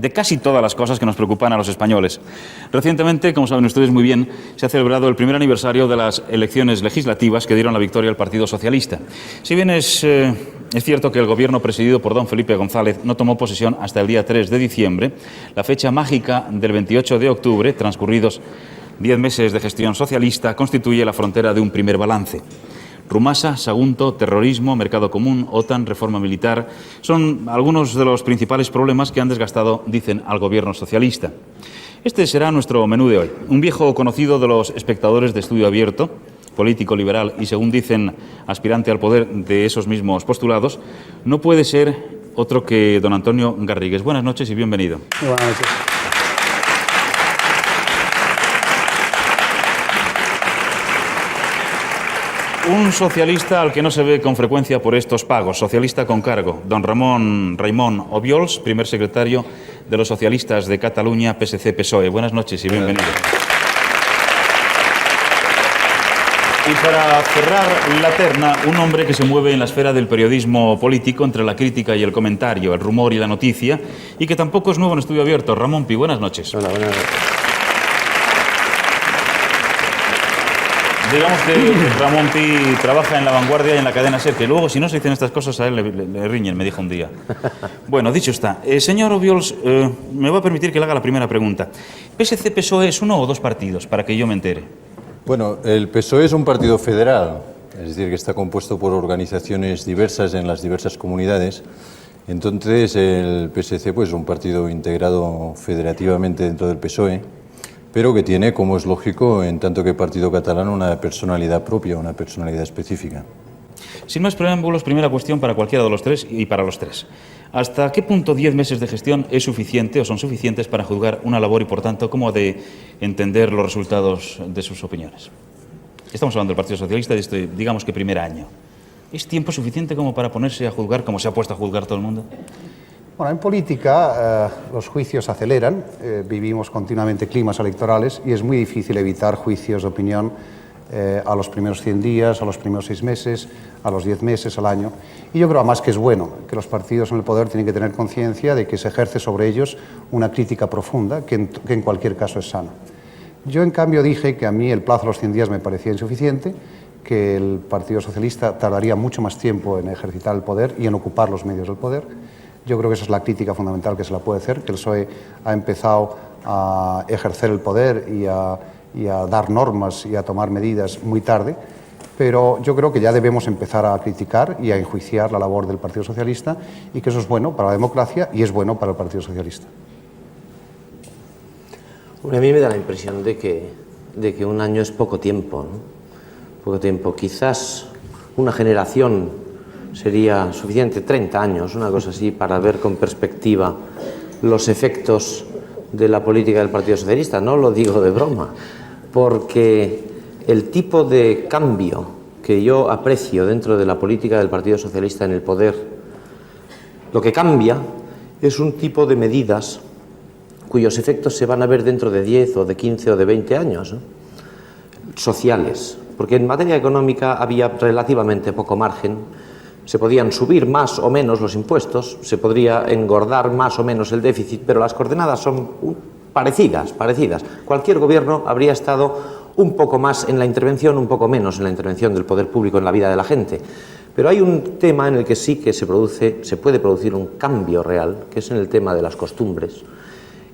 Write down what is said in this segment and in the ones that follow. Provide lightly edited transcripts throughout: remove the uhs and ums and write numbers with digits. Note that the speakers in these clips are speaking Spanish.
de casi todas las cosas que nos preocupan a los españoles. Recientemente, como saben ustedes muy bien, se ha celebrado el primer aniversario de las elecciones legislativas que dieron la victoria al Partido Socialista. Si bien es cierto que el gobierno presidido por don Felipe González no tomó posesión hasta el día 3 de diciembre, la fecha mágica del 28 de octubre, transcurridos 10 meses de gestión socialista, constituye la frontera de un primer balance. Rumasa, Sagunto, terrorismo, mercado común, OTAN, reforma militar, son algunos de los principales problemas que han desgastado, dicen, al gobierno socialista. Este será nuestro menú de hoy. Un viejo conocido de los espectadores de Estudio Abierto, político liberal y, según dicen, aspirante al poder de esos mismos postulados, no puede ser otro que don Antonio Garrigues. Buenas noches y bienvenido. Buenas noches. Un socialista al que no se ve con frecuencia por estos pagos, socialista con cargo, don Raimon Obiols, primer secretario de los socialistas de Cataluña, PSC-PSOE. Buenas noches y bienvenido. Y para cerrar la terna, un hombre que se mueve en la esfera del periodismo político entre la crítica y el comentario, el rumor y la noticia, y que tampoco es nuevo en Estudio Abierto. Ramón Pi, buenas noches. Hola, buenas noches. Digamos que Ramón Pi trabaja en La Vanguardia y en la cadena SER, que luego, si no se dicen estas cosas, a él le riñen, me dijo un día. Bueno, dicho está. Señor Obiols, me va a permitir que le haga la primera pregunta. ¿PSC-PSOE es uno o dos partidos, para que yo me entere? Bueno, el PSOE es un partido federal, es decir, que está compuesto por organizaciones diversas en las diversas comunidades. Entonces, el PSC pues, es un partido integrado federativamente dentro del PSOE, pero que tiene, como es lógico, en tanto que partido catalán, una personalidad propia, una personalidad específica. Sin más preámbulos, primera cuestión para cualquiera de los tres y para los tres. ¿Hasta qué punto 10 meses de gestión es suficiente o son suficientes para juzgar una labor y, por tanto, cómo ha de entender los resultados de sus opiniones? Estamos hablando del Partido Socialista de este, digamos que, primer año. ¿Es tiempo suficiente como para ponerse a juzgar como se ha puesto a juzgar todo el mundo? Bueno, en política los juicios aceleran, vivimos continuamente climas electorales y es muy difícil evitar juicios de opinión a los primeros 100 días, a los primeros 6 meses, a los 10 meses, al año. Y yo creo además que es bueno, que los partidos en el poder tienen que tener conciencia de que se ejerce sobre ellos una crítica profunda, que en cualquier caso es sana. Yo en cambio dije que a mí el plazo de los 100 días me parecía insuficiente, que el Partido Socialista tardaría mucho más tiempo en ejercitar el poder y en ocupar los medios del poder. Yo creo que esa es la crítica fundamental que se la puede hacer, que el PSOE ha empezado a ejercer el poder y a dar normas y a tomar medidas muy tarde, pero yo creo que ya debemos empezar a criticar y a enjuiciar la labor del Partido Socialista y que eso es bueno para la democracia y es bueno para el Partido Socialista. Bueno, a mí me da la impresión de que un año es poco tiempo, ¿no? Poco tiempo. Quizás una generación sería suficiente, 30 años, una cosa así, para ver con perspectiva los efectos de la política del Partido Socialista. No lo digo de broma, porque el tipo de cambio que yo aprecio dentro de la política del Partido Socialista en el poder, lo que cambia es un tipo de medidas cuyos efectos se van a ver dentro de 10 o de 15 o de 20 años, ¿no? Sociales, porque en materia económica había relativamente poco margen. Se podían subir más o menos los impuestos, se podría engordar más o menos el déficit, pero las coordenadas son parecidas. Cualquier gobierno habría estado un poco más en la intervención, un poco menos en la intervención del poder público en la vida de la gente. Pero hay un tema en el que sí que se puede producir un cambio real, que es en el tema de las costumbres.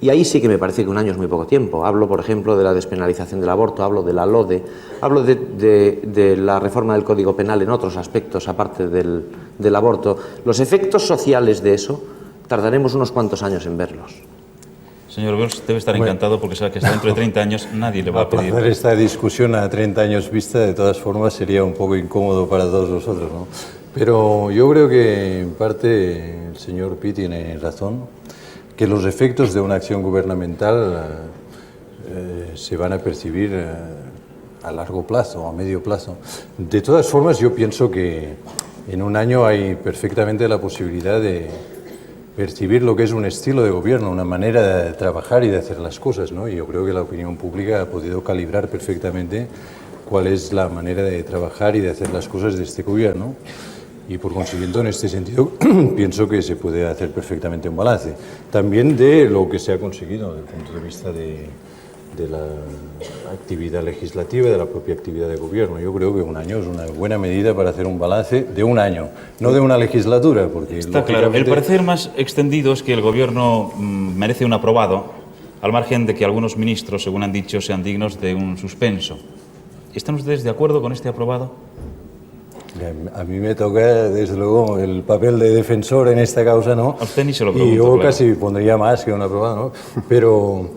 Y ahí sí que me parece que un año es muy poco tiempo. Hablo, por ejemplo, de la despenalización del aborto, hablo de la LODE, hablo de la reforma del Código Penal en otros aspectos, aparte del aborto. Los efectos sociales de eso tardaremos unos cuantos años en verlos. Señor Obiols, debe estar encantado porque sabe que hasta dentro de 30 años nadie le va a pedir. Hacer esta discusión a 30 años vista, de todas formas, sería un poco incómodo para todos nosotros, ¿no? Pero yo creo que en parte el señor Pi tiene razón, que los efectos de una acción gubernamental se van a percibir a largo plazo, a medio plazo. De todas formas, yo pienso que en un año hay perfectamente la posibilidad de percibir lo que es un estilo de gobierno, una manera de trabajar y de hacer las cosas, ¿no? Y yo creo que la opinión pública ha podido calibrar perfectamente cuál es la manera de trabajar y de hacer las cosas de este gobierno. Y por consiguiente, en este sentido, pienso que se puede hacer perfectamente un balance. También de lo que se ha conseguido desde el punto de vista de la actividad legislativa, de la propia actividad de gobierno. Yo creo que un año es una buena medida para hacer un balance de un año, no de una legislatura. Porque está claro. El parecer más extendido es que el Gobierno merece un aprobado, al margen de que algunos ministros, según han dicho, sean dignos de un suspenso. ¿Están ustedes de acuerdo con este aprobado? A mí me toca, desde luego, el papel de defensor en esta causa, ¿no? A usted ni se lo pregunto, y yo claro. casi pondría más que un aprobado, ¿no? Pero,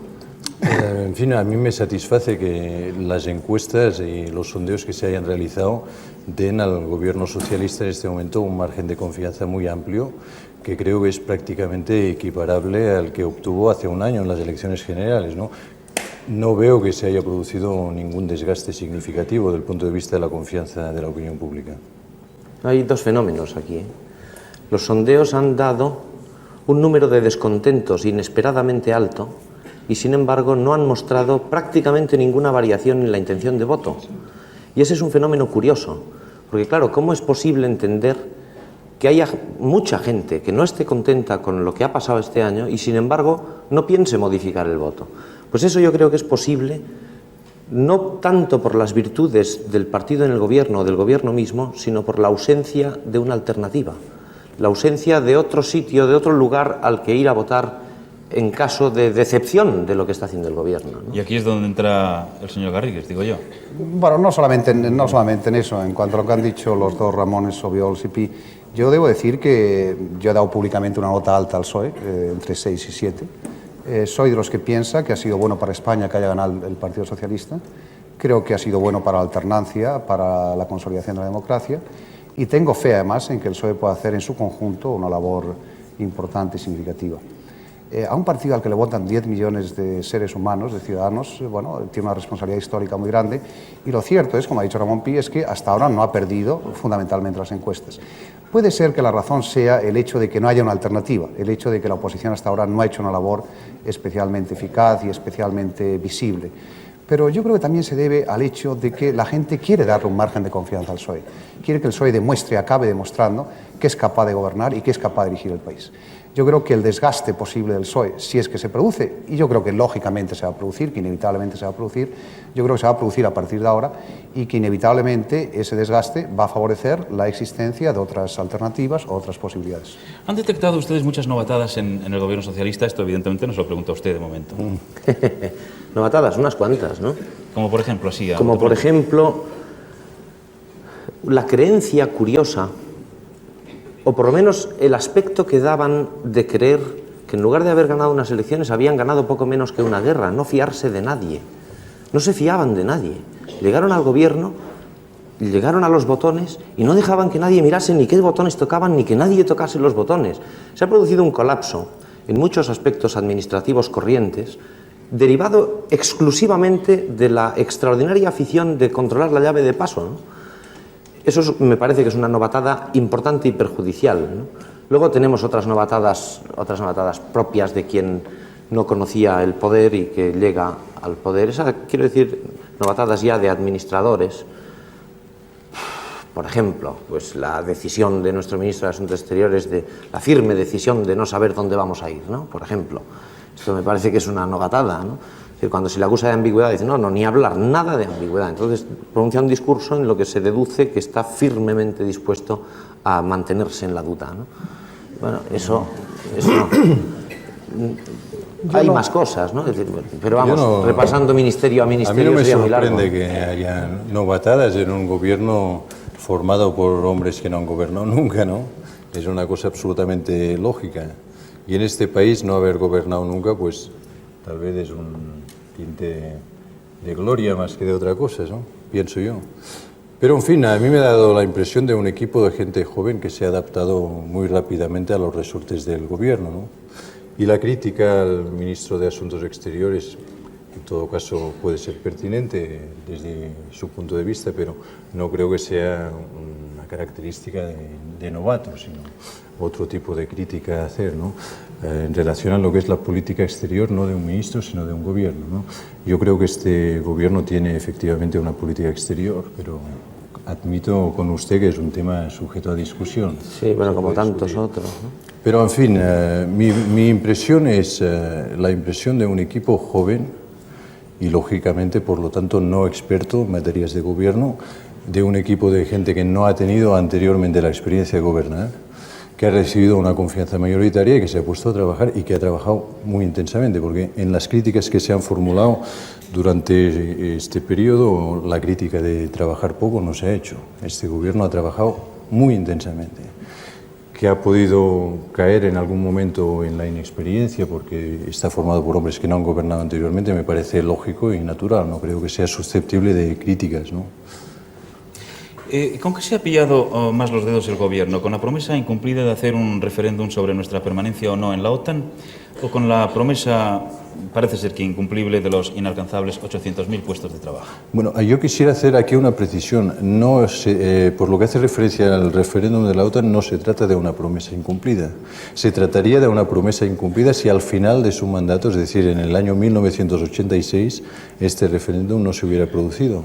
en fin, a mí me satisface que las encuestas y los sondeos que se hayan realizado den al gobierno socialista en este momento un margen de confianza muy amplio, que creo que es prácticamente equiparable al que obtuvo hace un año en las elecciones generales, ¿no? No veo que se haya producido ningún desgaste significativo desde el punto de vista de la confianza de la opinión pública. Hay dos fenómenos aquí, ¿eh? Los sondeos han dado un número de descontentos inesperadamente alto y, sin embargo, no han mostrado prácticamente ninguna variación en la intención de voto. Y ese es un fenómeno curioso, porque, claro, ¿cómo es posible entender que haya mucha gente que no esté contenta con lo que ha pasado este año y, sin embargo, no piense modificar el voto? Pues eso yo creo que es posible no tanto por las virtudes del partido en el gobierno o del gobierno mismo, sino por la ausencia de una alternativa, la ausencia de otro sitio, de otro lugar al que ir a votar en caso de decepción de lo que está haciendo el gobierno, ¿no? Y aquí es donde entra el señor Garrigues, digo yo. Bueno, no solamente en eso, en cuanto a lo que han dicho los dos Ramones, Obiols y Pi, yo debo decir que yo he dado públicamente una nota alta al PSOE, entre 6 y 7. Soy de los que piensa que ha sido bueno para España que haya ganado el Partido Socialista. Creo que ha sido bueno para la alternancia, para la consolidación de la democracia. Y tengo fe, además, en que el PSOE pueda hacer en su conjunto una labor importante y significativa. A un partido al que le votan 10 millones de seres humanos, de ciudadanos, bueno, tiene una responsabilidad histórica muy grande. Y lo cierto es, como ha dicho Ramón Pi, es que hasta ahora no ha perdido fundamentalmente las encuestas. Puede ser que la razón sea el hecho de que no haya una alternativa, el hecho de que la oposición hasta ahora no ha hecho una labor especialmente eficaz y especialmente visible. Pero yo creo que también se debe al hecho de que la gente quiere darle un margen de confianza al PSOE. Quiere que el PSOE demuestre, acabe demostrando que es capaz de gobernar y que es capaz de dirigir el país. Yo creo que el desgaste posible del PSOE, si es que se produce, y yo creo que lógicamente se va a producir, que inevitablemente se va a producir, yo creo que se va a producir a partir de ahora y que inevitablemente ese desgaste va a favorecer la existencia de otras alternativas o otras posibilidades. ¿Han detectado ustedes muchas novatadas en el gobierno socialista? Esto evidentemente no se lo pregunta a usted de momento. Novatadas, unas cuantas, ¿no? Como por ejemplo, así. Como por ejemplo, la creencia curiosa, o por lo menos el aspecto que daban de creer que en lugar de haber ganado unas elecciones habían ganado poco menos que una guerra, no fiarse de nadie. No se fiaban de nadie. Llegaron al gobierno, llegaron a los botones y no dejaban que nadie mirase ni qué botones tocaban ni que nadie tocase los botones. Se ha producido un colapso en muchos aspectos administrativos corrientes, derivado exclusivamente de la extraordinaria afición de controlar la llave de paso, ¿no? Eso me parece que es una novatada importante y perjudicial, ¿no? Luego tenemos otras novatadas propias de quien no conocía el poder y que llega al poder. Quiero decir, novatadas ya de administradores. Por ejemplo, pues la decisión de nuestro ministro de Asuntos Exteriores, la firme decisión de no saber dónde vamos a ir, ¿no? Por ejemplo. Esto me parece que es una novatada, ¿no? Que cuando se le acusa de ambigüedad dice, no, ni hablar, nada de ambigüedad. Entonces pronuncia un discurso en lo que se deduce que está firmemente dispuesto a mantenerse en la duda, ¿no? Bueno, eso hay más cosas, ¿no? Es decir, pero vamos, repasando ministerio a ministerio. A mí no me sería muy largo. sorprende que haya novatadas en un gobierno formado por hombres que no han gobernado nunca, ¿no? Es una cosa absolutamente lógica. Y en este país no haber gobernado nunca, pues tal vez es un tinte de gloria más que de otra cosa, ¿no? Pienso yo. Pero en fin, a mí me ha dado la impresión de un equipo de gente joven que se ha adaptado muy rápidamente a los resortes del gobierno, ¿no? Y la crítica al ministro de Asuntos Exteriores, en todo caso, puede ser pertinente desde su punto de vista, pero no creo que sea una característica de novato, sino otro tipo de crítica a hacer, ¿no? En relación a lo que es la política exterior, no de un ministro, sino de un gobierno, ¿no? Yo creo que este gobierno tiene efectivamente una política exterior, pero admito con usted que es un tema sujeto a discusión. Sí, bueno, como tantos otros, ¿no? Pero, en fin, mi impresión es la impresión de un equipo joven y, lógicamente, por lo tanto, no experto en materias de gobierno, de un equipo de gente que no ha tenido anteriormente la experiencia de gobernar, que ha recibido una confianza mayoritaria y que se ha puesto a trabajar y que ha trabajado muy intensamente, porque en las críticas que se han formulado durante este periodo, la crítica de trabajar poco no se ha hecho. Este gobierno ha trabajado muy intensamente. Que ha podido caer en algún momento en la inexperiencia porque está formado por hombres que no han gobernado anteriormente, me parece lógico y natural, no creo que sea susceptible de críticas, ¿no? ¿Con qué se ha pillado más los dedos el Gobierno? ¿Con la promesa incumplida de hacer un referéndum sobre nuestra permanencia o no en la OTAN? ¿O con la promesa, parece ser que incumplible, de los inalcanzables 800.000 puestos de trabajo? Bueno, yo quisiera hacer aquí una precisión. No por lo que hace referencia al referéndum de la OTAN, no se trata de una promesa incumplida. Se trataría de una promesa incumplida si al final de su mandato, es decir, en el año 1986, este referéndum no se hubiera producido.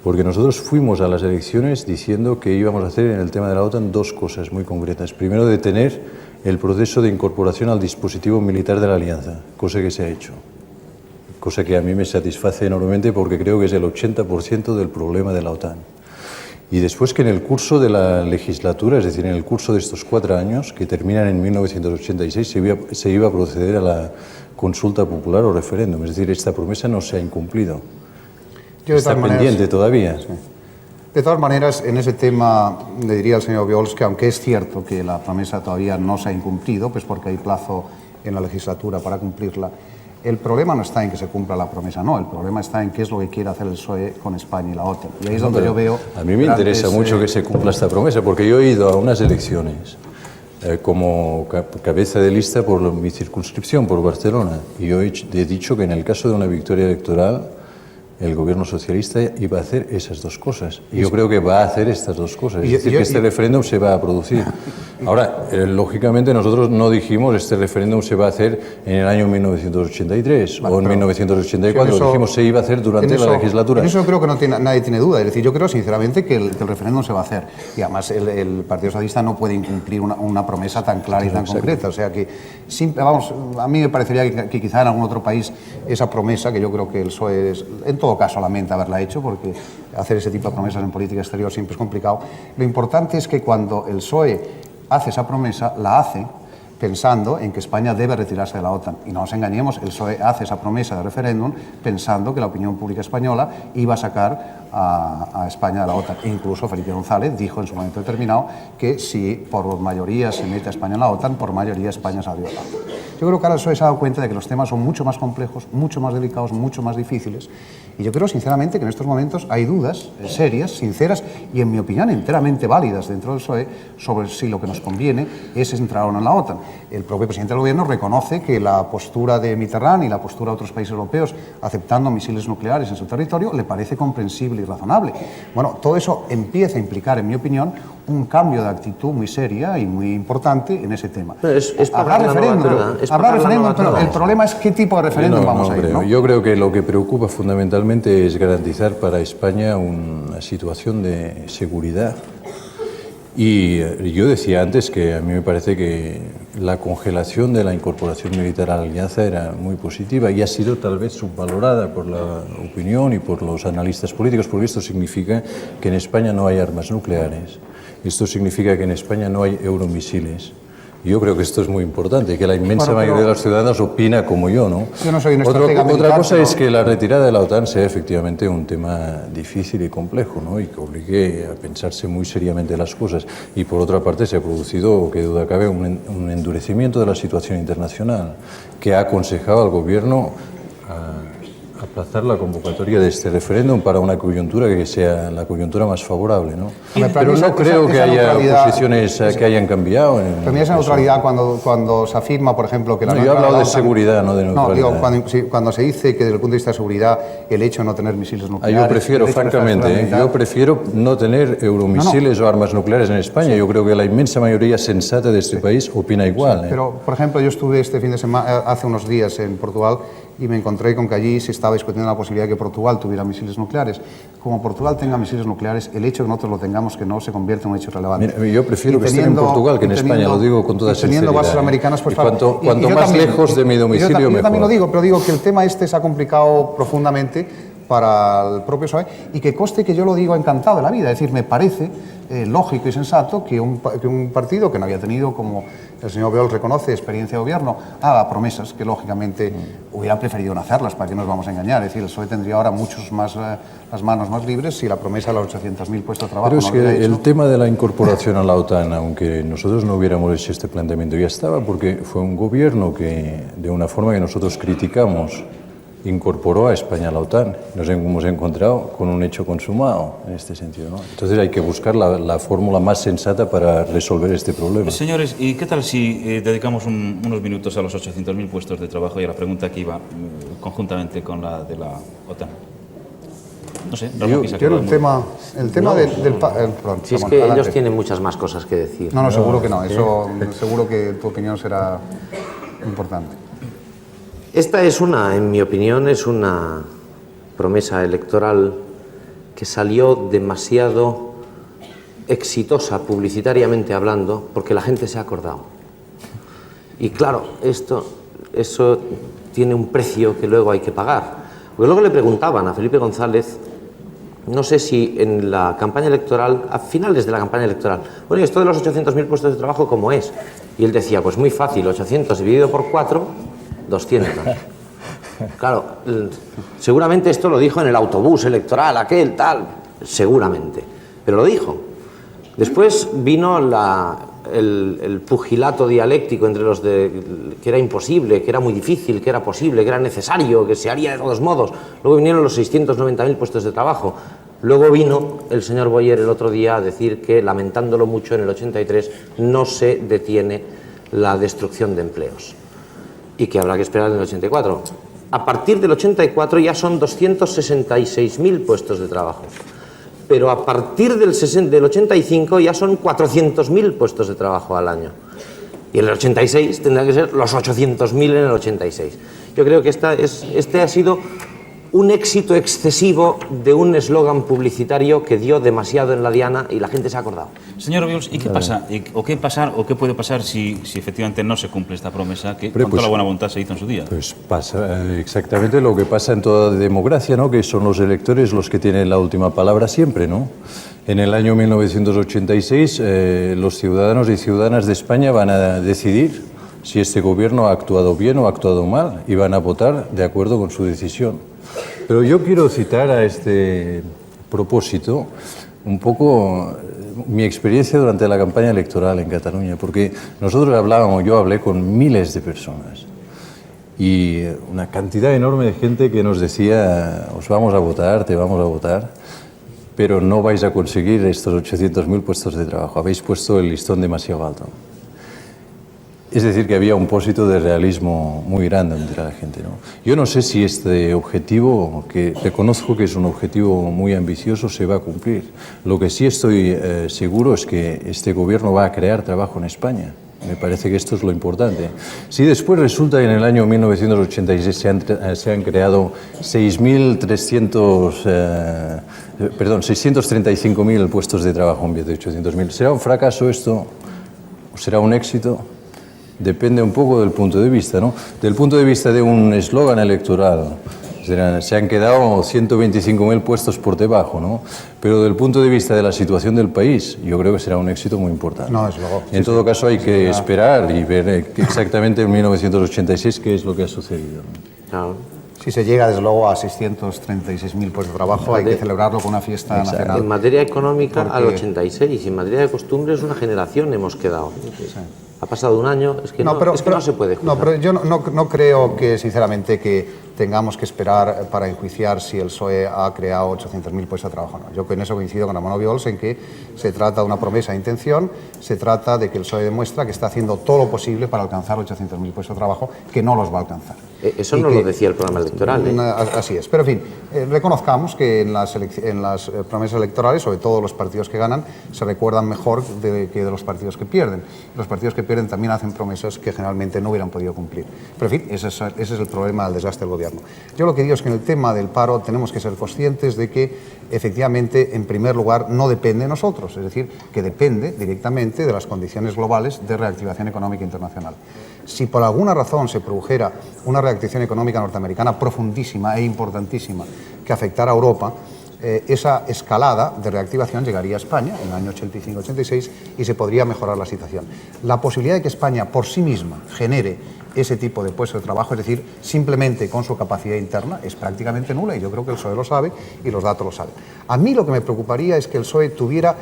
Porque nosotros fuimos a las elecciones diciendo que íbamos a hacer en el tema de la OTAN dos cosas muy concretas. Primero, detener el proceso de incorporación al dispositivo militar de la Alianza, cosa que se ha hecho. Cosa que a mí me satisface enormemente porque creo que es el 80% del problema de la OTAN. Y después que en el curso de la legislatura, es decir, en el curso de estos 4 años, que terminan en 1986, se iba a proceder a la consulta popular o referéndum. Es decir, esta promesa no se ha incumplido. Está pendiente todavía. Sí. De todas maneras, en ese tema le diría al señor Obiols que aunque es cierto que la promesa todavía no se ha incumplido, pues porque hay plazo en la legislatura para cumplirla, el problema no está en que se cumpla la promesa, no, el problema está en qué es lo que quiere hacer el PSOE con España y la OTAN. Y ahí es donde yo veo... A mí me interesa mucho que se cumpla esta promesa, porque yo he ido a unas elecciones como cabeza de lista por mi circunscripción, por Barcelona, y yo he dicho que en el caso de una victoria electoral el gobierno socialista iba a hacer esas dos cosas. Y yo creo que va a hacer estas dos cosas. Es decir, que este referéndum se va a producir. Ahora, lógicamente, nosotros no dijimos este referéndum se va a hacer en el año 1983 o en 1984. Eso, dijimos se iba a hacer durante la legislatura. En eso yo creo que nadie tiene duda. Es decir, yo creo sinceramente que el referéndum se va a hacer. Y además el Partido Socialista no puede incumplir una promesa tan clara y tan concreta. O sea que, vamos, a mí me parecería que quizá en algún otro país esa promesa, que yo creo que el PSOE en todo caso lamenta haberla hecho, porque hacer ese tipo de promesas en política exterior siempre es complicado. Lo importante es que cuando el PSOE hace esa promesa, la hace pensando en que España debe retirarse de la OTAN. Y no nos engañemos, el PSOE hace esa promesa de referéndum pensando que la opinión pública española iba a sacar a España de la OTAN. E incluso Felipe González dijo en su momento determinado que si por mayoría se mete a España en la OTAN, por mayoría España saldría de la OTAN. Yo creo que ahora el PSOE se ha dado cuenta de que los temas son mucho más complejos, mucho más delicados, mucho más difíciles. Y yo creo sinceramente que en estos momentos hay dudas serias, sinceras y en mi opinión enteramente válidas dentro del PSOE sobre si lo que nos conviene es entrar o no en la OTAN. El propio presidente del gobierno reconoce que la postura de Mitterrand y la postura de otros países europeos aceptando misiles nucleares en su territorio le parece comprensible y razonable. Bueno, todo eso empieza a implicar, en mi opinión, un cambio de actitud muy seria y muy importante en ese tema. Habrá referéndum, pero el problema es qué tipo de referéndum vamos a ir, ¿no? Yo creo que lo que preocupa fundamentalmente es garantizar para España una situación de seguridad. Y yo decía antes que a mí me parece que la congelación de la incorporación militar a la Alianza era muy positiva y ha sido tal vez subvalorada por la opinión y por los analistas políticos, porque esto significa que en España no hay armas nucleares, esto significa que en España no hay euromisiles. Yo creo que esto es muy importante, que la inmensa mayoría de los ciudadanos opina como yo, ¿no? Yo no soy un estratega militar, otra cosa es que la retirada de la OTAN sea efectivamente un tema difícil y complejo, ¿no? Y que obligue a pensarse muy seriamente las cosas. Y por otra parte se ha producido, que duda cabe, un endurecimiento de la situación internacional que ha aconsejado al gobierno aplazar la convocatoria de este referéndum para una coyuntura que sea la coyuntura más favorable, ¿no? Pero no creo que haya posiciones que hayan cambiado. Para mí esa neutralidad cuando se afirma, por ejemplo, que la... No, yo he hablado de seguridad, no de neutralidad. No, digo, cuando se dice que desde el punto de vista de seguridad el hecho de no tener misiles nucleares... Yo prefiero, francamente, yo prefiero no tener euromisiles o armas nucleares en España. Yo creo que la inmensa mayoría sensata de este país opina igual. Pero, por ejemplo, yo estuve este fin de semana, hace unos días en Portugal, y me encontré con que allí se estaba discutiendo la posibilidad de que Portugal tuviera misiles nucleares. Como Portugal tenga misiles nucleares, el hecho de que nosotros lo tengamos que no se convierte en un hecho relevante. Mira, yo prefiero que estén en Portugal que en España, lo digo con toda sinceridad. Teniendo bases americanas, pues cuanto más también, lejos de mi domicilio, mejor. Yo también lo digo, pero digo que el tema este se ha complicado profundamente para el propio PSOE, y que conste que yo lo digo encantado de la vida. Es decir, me parece lógico y sensato que un partido que no había tenido, como el señor Beol reconoce, experiencia de gobierno, haga promesas que lógicamente hubieran preferido no hacerlas. ¿Para qué nos vamos a engañar? Es decir, el PSOE tendría ahora las manos más libres si la promesa de los 800.000 puestos de trabajo. Pero es no que el tema de la incorporación a la OTAN, aunque nosotros no hubiéramos hecho este planteamiento, ya estaba, porque fue un gobierno que, de una forma que nosotros criticamos, incorporó a España a la OTAN. Nos hemos encontrado con un hecho consumado en este sentido, ¿no? Entonces hay que buscar la fórmula más sensata para resolver este problema. Señores, ¿y qué tal si dedicamos unos minutos a los 800.000 puestos de trabajo y a la pregunta que iba conjuntamente con la de la OTAN? No sé, yo quiero el tema perdón, Si es Ramón, que adelante. ellos tienen muchas más cosas que decir. No, seguro que no. Eso, seguro que tu opinión será importante. Esta es en mi opinión, es una promesa electoral que salió demasiado exitosa publicitariamente hablando, porque la gente se ha acordado. Y claro, eso tiene un precio que luego hay que pagar. Porque luego le preguntaban a Felipe González, no sé si en la campaña electoral, a finales de la campaña electoral, bueno, ¿y esto de los 800.000 puestos de trabajo cómo es? Y él decía, pues muy fácil, 800 dividido por 4... 200. Claro, seguramente esto lo dijo en el autobús electoral, aquel, tal, seguramente, pero lo dijo. Después vino el pugilato dialéctico entre los que era imposible, que era muy difícil, que era posible, que era necesario, que se haría de todos modos. Luego vinieron los 690.000 puestos de trabajo. Luego vino el señor Boyer el otro día a decir que, lamentándolo mucho, en el 83 no se detiene la destrucción de empleos y que habrá que esperar en el 84. A partir del 84 ya son 266.000 puestos de trabajo, pero a partir del 85 ya son 400.000 puestos de trabajo al año. Y en el 86 tendrán que ser los 800.000 en el 86. Yo creo que este ha sido un éxito excesivo de un eslogan publicitario que dio demasiado en la diana y la gente se ha acordado. Señor Obiols, ¿y qué pasa? ¿O qué puede pasar si efectivamente no se cumple esta promesa que con toda la buena voluntad se hizo en su día? Pues pasa exactamente lo que pasa en toda democracia, ¿no? Que son los electores los que tienen la última palabra siempre, ¿no? En el año 1986 los ciudadanos y ciudadanas de España van a decidir si este gobierno ha actuado bien o ha actuado mal y van a votar de acuerdo con su decisión. Pero yo quiero citar a este propósito un poco mi experiencia durante la campaña electoral en Cataluña, porque yo hablé con miles de personas y una cantidad enorme de gente que nos decía, os vamos a votar, te vamos a votar, pero no vais a conseguir estos 800.000 puestos de trabajo, habéis puesto el listón demasiado alto. Es decir, que había un pórsico de realismo muy grande entre la gente, ¿no? Yo no sé si este objetivo, que reconozco que es un objetivo muy ambicioso, se va a cumplir. Lo que sí estoy seguro es que este gobierno va a crear trabajo en España. Me parece que esto es lo importante. Si después resulta que en el año 1986 se han creado 635.000 puestos de trabajo en vez de 800.000, ¿será un fracaso esto o será un éxito? Depende un poco del punto de vista, ¿no? Del punto de vista de un eslogan electoral, se han quedado 125.000 puestos por debajo, ¿no? Pero del punto de vista de la situación del país, yo creo que será un éxito muy importante. No, es luego. En todo caso, hay que esperar y ver exactamente en 1986 qué es lo que ha sucedido, ¿no? Claro. Si se llega, desde luego, a 636.000 puestos de trabajo, hay que celebrarlo con una fiesta nacional. En materia económica, al 86, y en materia de costumbres, una generación hemos quedado. Sí. Ha pasado un año, es que no se puede juzgar. No, pero yo no creo que, sinceramente, que tengamos que esperar para enjuiciar si el PSOE ha creado 800.000 puestos de trabajo. No. Yo en eso coincido con Ramón Obiols en que se trata de una promesa de intención, se trata de que el PSOE demuestra que está haciendo todo lo posible para alcanzar 800.000 puestos de trabajo, que no los va a alcanzar. Eso no lo decía el programa electoral. Así es. Pero, en fin, reconozcamos que en las promesas electorales, sobre todo los partidos que ganan, se recuerdan mejor que de los partidos que pierden. Los partidos que pierden también hacen promesas que generalmente no hubieran podido cumplir. Pero, en fin, ese es el problema del desastre del gobierno. gobierno. Yo lo que digo es que en el tema del paro tenemos que ser conscientes de que efectivamente, en primer lugar, no depende de nosotros, es decir, que depende directamente de las condiciones globales de reactivación económica internacional. Si por alguna razón se produjera una reactivación económica norteamericana profundísima e importantísima que afectara a Europa, esa escalada de reactivación llegaría a España en el año 85-86 y se podría mejorar la situación. La posibilidad de que España por sí misma genere ese tipo de puestos de trabajo, es decir, simplemente con su capacidad interna, es prácticamente nula, y yo creo que el PSOE lo sabe y los datos lo saben. A mí lo que me preocuparía es que el PSOE tuviera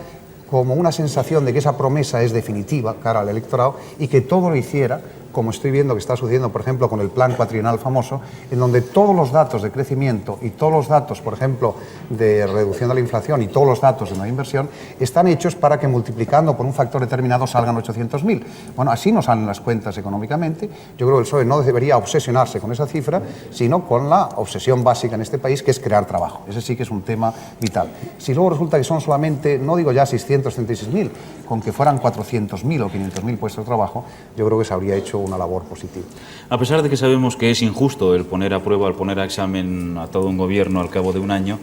como una sensación de que esa promesa es definitiva cara al electorado y que todo lo hiciera, como estoy viendo que está sucediendo, por ejemplo, con el plan cuatrienal famoso, en donde todos los datos de crecimiento y todos los datos, por ejemplo, de reducción de la inflación y todos los datos de nueva inversión están hechos para que multiplicando por un factor determinado salgan 800.000. Bueno, así no salen las cuentas económicamente. Yo creo que el PSOE no debería obsesionarse con esa cifra, sino con la obsesión básica en este país, que es crear trabajo. Ese sí que es un tema vital. Si luego resulta que son solamente, no digo ya 636.000, con que fueran 400.000 o 500.000 puestos de trabajo, yo creo que se habría hecho una labor positiva. A pesar de que sabemos que es injusto el poner a prueba, el poner a examen a todo un gobierno al cabo de un año,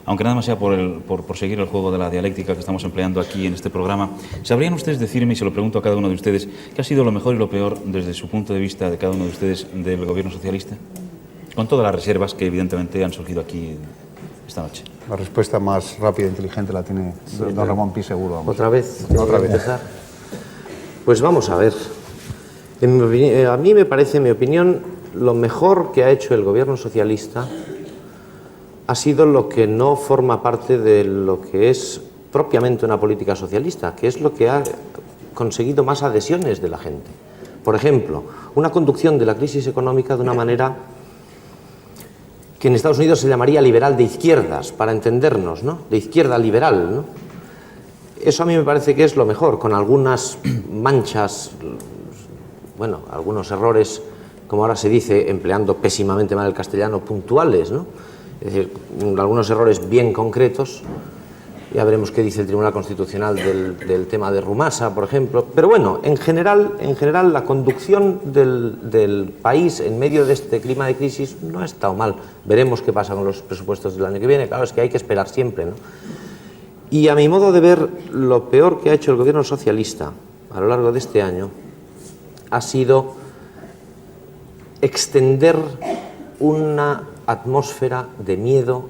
aunque nada más sea por seguir el juego de la dialéctica que estamos empleando aquí en este programa, ¿sabrían ustedes decirme, y se lo pregunto a cada uno de ustedes, qué ha sido lo mejor y lo peor desde su punto de vista de cada uno de ustedes del gobierno socialista? Con todas las reservas que evidentemente han surgido aquí esta noche. La respuesta más rápida e inteligente la tiene don Ramón Pi, seguro. Vamos. ¿Otra vez? Otra vez. Empezar. Pues vamos a ver. A mí me parece, en mi opinión, lo mejor que ha hecho el gobierno socialista ha sido lo que no forma parte de lo que es propiamente una política socialista, que es lo que ha conseguido más adhesiones de la gente. Por ejemplo, una conducción de la crisis económica de una manera que en Estados Unidos se llamaría liberal de izquierdas, para entendernos, ¿no? De izquierda liberal, ¿no? Eso a mí me parece que es lo mejor, con algunas manchas, bueno, algunos errores, como ahora se dice, empleando pésimamente mal el castellano, puntuales, ¿no? Es decir, algunos errores bien concretos. Ya veremos qué dice el Tribunal Constitucional del tema de Rumasa, por ejemplo. Pero bueno, en general la conducción del país en medio de este clima de crisis no ha estado mal. Veremos qué pasa con los presupuestos del año que viene. Claro, es que hay que esperar siempre, ¿no? Y a mi modo de ver, lo peor que ha hecho el gobierno socialista a lo largo de este año ha sido extender una atmósfera de miedo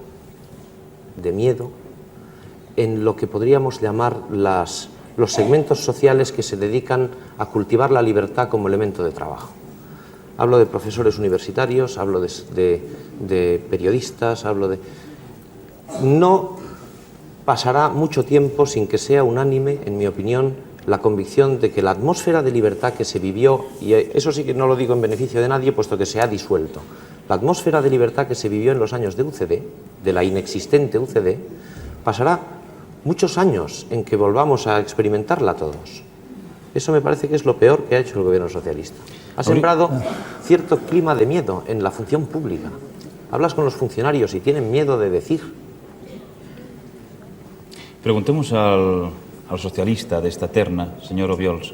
en lo que podríamos llamar los segmentos sociales que se dedican a cultivar la libertad como elemento de trabajo. Hablo de profesores universitarios, hablo de periodistas, No pasará mucho tiempo sin que sea unánime, en mi opinión, la convicción de que la atmósfera de libertad que se vivió, y eso sí que no lo digo en beneficio de nadie, puesto que se ha disuelto, la atmósfera de libertad que se vivió en los años de UCD, de la inexistente UCD, pasará muchos años en que volvamos a experimentarla todos. Eso me parece que es lo peor que ha hecho el gobierno socialista. Ha sembrado cierto clima de miedo en la función pública. Hablas con los funcionarios y tienen miedo de decir. Preguntemos al socialista de esta terna, señor Obiols,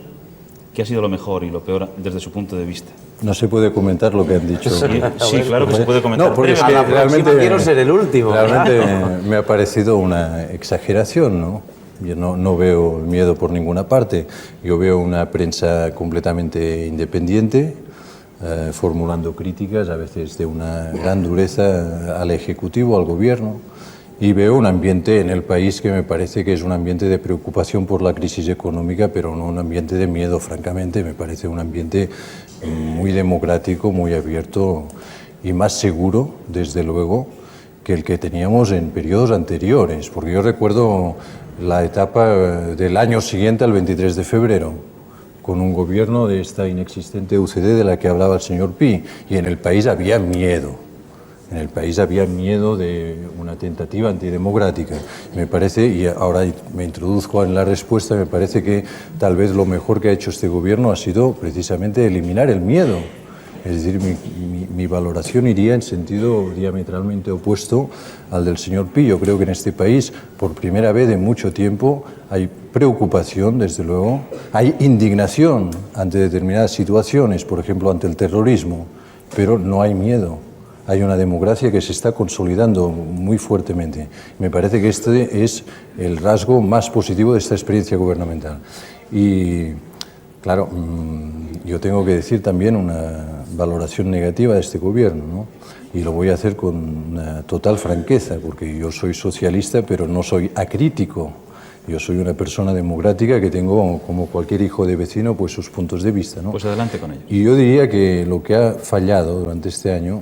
¿qué ha sido lo mejor y lo peor desde su punto de vista? No se puede comentar lo que han dicho. Sí, claro que se puede comentar. No, porque es A que la próxima quiero ser el último. Realmente me ha parecido una exageración, ¿no? Yo no veo miedo por ninguna parte. Yo veo una prensa completamente independiente, formulando críticas, a veces de una gran dureza al Ejecutivo, al Gobierno, y veo un ambiente en el país que me parece que es un ambiente de preocupación por la crisis económica, pero no un ambiente de miedo, francamente. Me parece un ambiente muy democrático, muy abierto y más seguro, desde luego, que el que teníamos en periodos anteriores, porque yo recuerdo la etapa del año siguiente al 23 de febrero, con un gobierno de esta inexistente UCD de la que hablaba el señor Pi, y en el país había miedo. En el país había miedo de una tentativa antidemocrática. Me parece, y ahora me introduzco en la respuesta, me parece que tal vez lo mejor que ha hecho este gobierno ha sido precisamente eliminar el miedo. Es decir, mi valoración iría en sentido diametralmente opuesto al del señor Pi. Yo creo que en este país, por primera vez en mucho tiempo, hay preocupación, desde luego, hay indignación ante determinadas situaciones, por ejemplo, ante el terrorismo, pero no hay miedo. Hay una democracia que se está consolidando muy fuertemente. Me parece que este es el rasgo más positivo de esta experiencia gubernamental. Y, claro, yo tengo que decir también una valoración negativa de este gobierno, ¿no? Y lo voy a hacer con una total franqueza, porque yo soy socialista, pero no soy acrítico. Yo soy una persona democrática que tengo, como cualquier hijo de vecino, pues sus puntos de vista, ¿no? Pues adelante con ello. Y yo diría que lo que ha fallado durante este año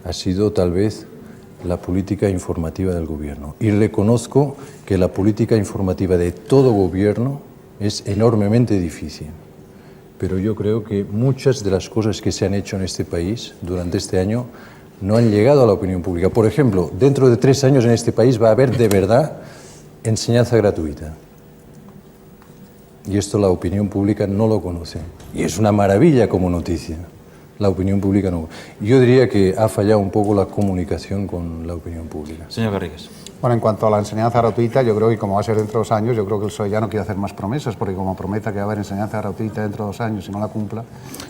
ha sido tal vez la política informativa del gobierno. Y reconozco que la política informativa de todo gobierno es enormemente difícil. Pero yo creo que muchas de las cosas que se han hecho en este país durante este año no han llegado a la opinión pública. Por ejemplo, dentro de 3 años en este país va a haber de verdad enseñanza gratuita. Y esto la opinión pública no lo conoce. Y es una maravilla como noticia. La opinión pública no. Yo diría que ha fallado un poco la comunicación con la opinión pública. Señor Garrigues. Bueno, en cuanto a la enseñanza gratuita, yo creo que como va a ser dentro de 2 años, yo creo que el PSOE ya no quiere hacer más promesas, porque como prometa que va a haber enseñanza gratuita dentro de 2 años y no la cumpla,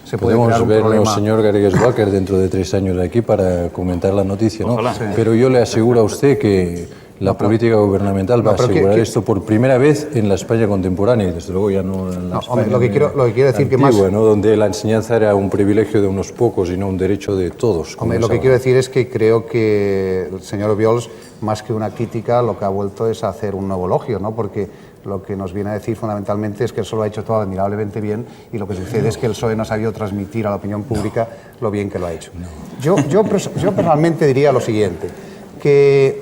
se puede crear un Podemos verlo, problema. señor Garrigues-Walker, dentro de 3 años aquí para comentar la noticia, ¿no? Ojalá. Sí. Pero yo le aseguro a usted que la política gubernamental va a pero asegurar ¿qué- esto por primera vez en la España contemporánea y desde luego ya no en la No, España hombre, lo que quiero decir que antigua, más- ¿no? Donde la enseñanza era un privilegio de unos pocos y no un derecho de todos. como Hombre, es lo que ahora. quiero decir es que creo que el señor Obiols, más que una crítica, lo que ha vuelto es a hacer un nuevo elogio, ¿no? Porque lo que nos viene a decir fundamentalmente es que el PSOE lo ha hecho todo admirablemente bien y lo que sucede es que el PSOE no ha sabido transmitir a la opinión pública lo bien que lo ha hecho. Yo personalmente diría lo siguiente, que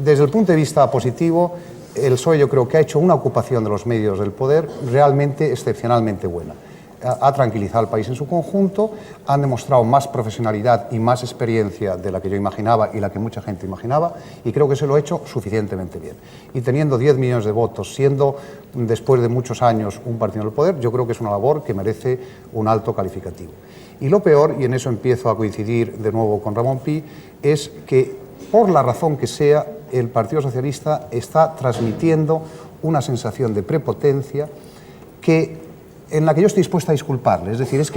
desde el punto de vista positivo, el PSOE yo creo que ha hecho una ocupación de los medios del poder realmente excepcionalmente buena. Ha tranquilizado al país en su conjunto, han demostrado más profesionalidad y más experiencia de la que yo imaginaba y la que mucha gente imaginaba, y creo que se lo ha hecho suficientemente bien. Y teniendo 10 millones de votos, siendo después de muchos años un partido en el poder, yo creo que es una labor que merece un alto calificativo. Y lo peor, y en eso empiezo a coincidir de nuevo con Ramón Pi, es que por la razón que sea, el Partido Socialista está transmitiendo una sensación de prepotencia en la que yo estoy dispuesta a disculparle. Es decir, es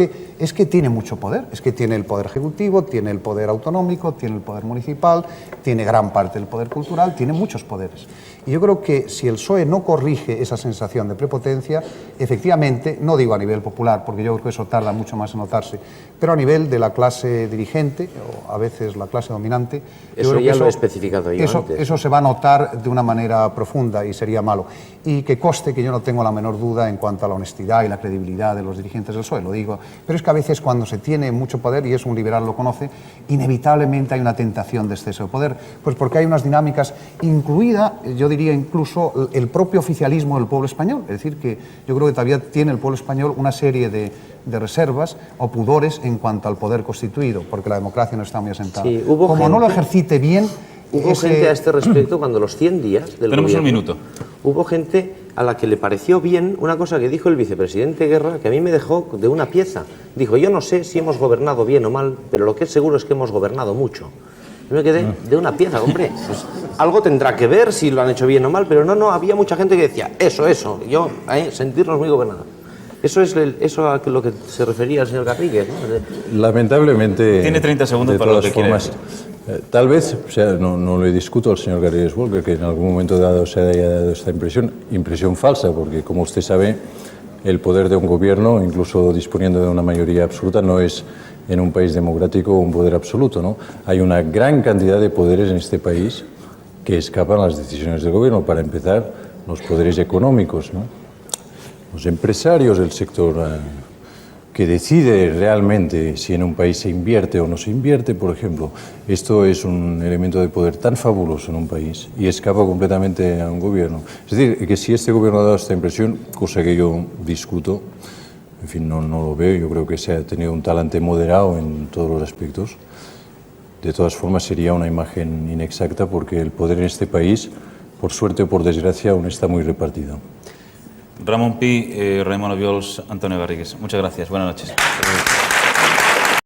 que tiene mucho poder, es que tiene el poder ejecutivo, tiene el poder autonómico, tiene el poder municipal, tiene gran parte del poder cultural, tiene muchos poderes. Y yo creo que si el PSOE no corrige esa sensación de prepotencia, efectivamente, no digo a nivel popular, porque yo creo que eso tarda mucho más en notarse, pero a nivel de la clase dirigente, o a veces la clase dominante, yo Eso creo que ya lo he especificado yo antes. eso se va a notar de una manera profunda y sería malo. Y que conste que yo no tengo la menor duda en cuanto a la honestidad y la credibilidad de los dirigentes del PSOE, lo digo. Pero es que a veces cuando se tiene mucho poder, y es un liberal lo conoce, inevitablemente hay una tentación de exceso de poder, pues porque hay unas dinámicas, incluida, yo diría incluso, el propio oficialismo del pueblo español. Es decir, que yo creo que todavía tiene el pueblo español una serie de reservas o pudores en cuanto al poder constituido, porque la democracia no está muy asentada. Sí, hubo Como no lo gente- ejercite bien... Hubo gente a este respecto cuando los 100 días del Tenemos un gobierno, minuto. Hubo gente a la que le pareció bien una cosa que dijo el vicepresidente Guerra, que a mí me dejó de una pieza. Dijo, yo no sé si hemos gobernado bien o mal, pero lo que es seguro es que hemos gobernado mucho. Yo me quedé de una pieza, hombre, pues algo tendrá que ver si lo han hecho bien o mal, pero no, había mucha gente que decía, eso, yo, sentirnos muy gobernados. Eso es eso a lo que se refería el señor Garrigues, ¿no? Lamentablemente... Tiene 30 segundos de para lo todas que quiere formas, tal vez, o sea, no le discuto al señor Garrigues-Walker que en algún momento dado se haya dado esta impresión falsa, porque como usted sabe, el poder de un gobierno, incluso disponiendo de una mayoría absoluta, no es en un país democrático un poder absoluto, ¿no? Hay una gran cantidad de poderes en este país que escapan a las decisiones del gobierno. Para empezar, los poderes económicos, ¿no? Los empresarios del sector que decide realmente si en un país se invierte o no se invierte, por ejemplo. Esto es un elemento de poder tan fabuloso en un país y escapa completamente a un gobierno. Es decir, que si este gobierno ha dado esta impresión, cosa que yo discuto, en fin, no lo veo, yo creo que se ha tenido un talante moderado en todos los aspectos. De todas formas, sería una imagen inexacta porque el poder en este país, por suerte o por desgracia, aún está muy repartido. Ramón Pi, Raimon Obiols, Antonio Garrigues. Muchas gracias. Buenas noches.